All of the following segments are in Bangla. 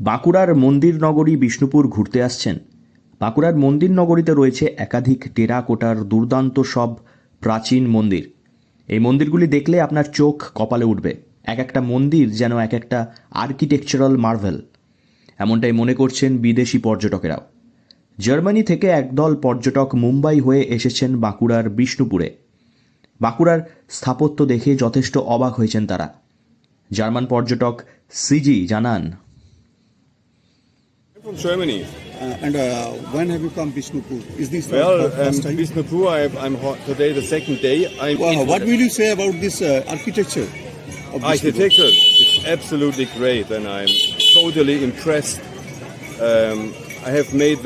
বাঁকুড়ার মন্দির নগরী বিষ্ণুপুর ঘুরতে আসছেন? বাঁকুড়ার মন্দির নগরীতে রয়েছে একাধিক টেরাকোটার দুর্দান্ত সব প্রাচীন মন্দির। এই মন্দিরগুলি দেখলে আপনার চোখ কপালে উঠবে। এক একটা মন্দির যেন এক একটা আর্কিটেকচারাল মার্ভেল, এমনটাই মনে করছেন বিদেশি পর্যটকেরাও। জার্মানি থেকে একদল পর্যটক মুম্বাই হয়ে এসেছেন বাঁকুড়ার বিষ্ণুপুরে। বাঁকুড়ার স্থাপত্য দেখে যথেষ্ট অবাক হয়েছেন তারা। জার্মান পর্যটক সিজি জানান, From Germany. And when have you come Bishnupur? Is this Well, the first time? Bishnupur, I'm today the second day. What will you say about this architecture of Bishnupur? Architecture is absolutely great, and I'm totally impressed. I have made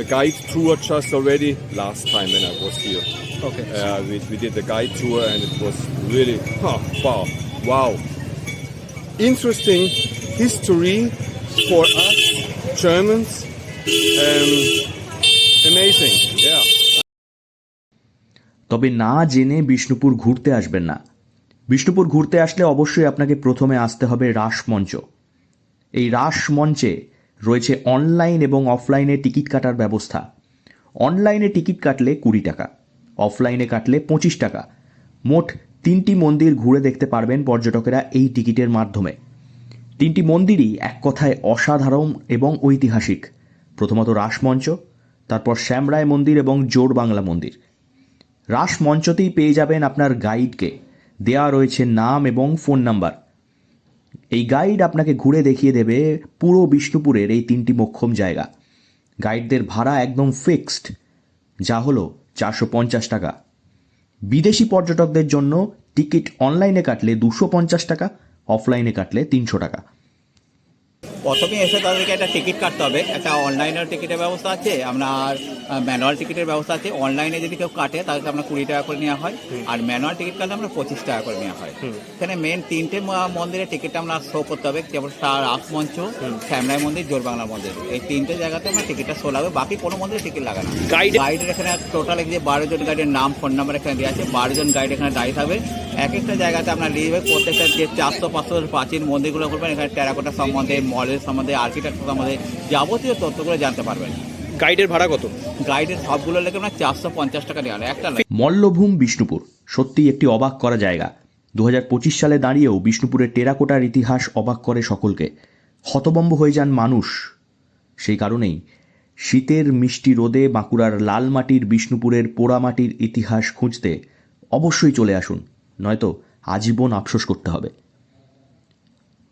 a guide tour just already last time when I was here. Okay. We did the guide tour, and it was really wow. Interesting history for us Germans. Amazing, yeah. তবে না জেনে বিষ্ণুপুর ঘুরতে আসবেন না। বিষ্ণুপুর ঘুরতে আসলে অবশ্যই আপনাকে প্রথমে আসতে হবে রাসমঞ্চ। এই রাসমঞ্চে রয়েছে অনলাইন এবং অফলাইনে টিকিট কাটার ব্যবস্থা। অনলাইনে টিকিট কাটলে 20 টাকা, অফলাইনে কাটলে 25 টাকা। মোট 3টি মন্দির ঘুরে দেখতে পারবেন পর্যটকেরা এই টিকিটের মাধ্যমে। 3টি মন্দিরই এক কথায় অসাধারণ এবং ঐতিহাসিক। প্রথমত রাসমঞ্চ, তারপর শ্যামরায় মন্দির এবং জোড় বাংলা মন্দির। রাসমঞ্চতেই পেয়ে যাবেন আপনার গাইডকে, দেয়া রয়েছে নাম এবং ফোন নাম্বার। এই গাইড আপনাকে ঘুরে দেখিয়ে দেবে পুরো বিষ্ণুপুরের এই 3টি মোক্ষম জায়গা। গাইডদের ভাড়া একদম ফিক্সড, যা হলো 450 টাকা। বিদেশি পর্যটকদের জন্য টিকিট অনলাইনে কাটলে 250 টাকা, অফলাইনে কাটলে 300 টাকা। প্রথমে এসে তাদেরকে একটা টিকিট কাটতে হবে। একটা অনলাইনের টিকিটের ব্যবস্থা আছে, আপনার ম্যানুয়াল টিকিটের ব্যবস্থা আছে। অনলাইনে যদি কেউ কাটে তাদেরকে আপনার 20 টাকা করে নেওয়া হয়, আর ম্যানুয়াল টিকিট কাটলে আমরা 25 টাকা করে নেওয়া হয়। এখানে মেন 3টে মন্দিরের টিকিটটা আমরা শো করতে হবে, যেমন রাসমঞ্চ, শ্যামরায় মন্দির, জোড় বাংলা মন্দির। এই 3টে জায়গাতে আমরা টিকিটটা শো লাগবে, বাকি কোনো মন্দিরে টিকিট লাগে না। গাইডের এখানে টোটাল যে 12 জন গাইডের নাম ফোন নাম্বার এখানে দেওয়া আছে। 12 জন গাইড এখানে দাঁড়িয়ে থাকবে। এক একটা জায়গাতে আপনার নিয়ে যাবে। প্রত্যেকটা যে 400-500 প্রাচীন মন্দিরগুলো করবেন, এখানে টেরাকোটা সম্বন্ধে, মলের সম্বন্ধে, আর্কিটেকচার সম্বন্ধে যাবতীয় তথ্যগুলো জানতে পারবেন। গাইডের ভাড়া কত? গাইডের সবগুলো লেগে আপনার 450 টাকা নেওয়া হয় একটা। মল্লভূম বিষ্ণুপুর সত্যিই একটি অবাক করা জায়গা। 2025 সালে দাঁড়িয়েও বিষ্ণুপুরের টেরাকোটার ইতিহাস অবাক করে সকলকে। হতভম্ব হয়ে যান মানুষ। সেই কারণেই শীতের মিষ্টি রোদে বাঁকুড়ার লাল মাটির বিষ্ণুপুরের পোড়ামাটির ইতিহাস খুঁজতে অবশ্যই চলে আসুন, নয়তো আজীবন আফসোস করতে হবে।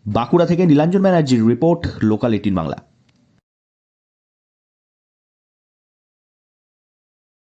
বাঁকুড়া থেকে নীলাঞ্জন ব্যানার্জির রিপোর্ট, লোকাল 18 বাংলা।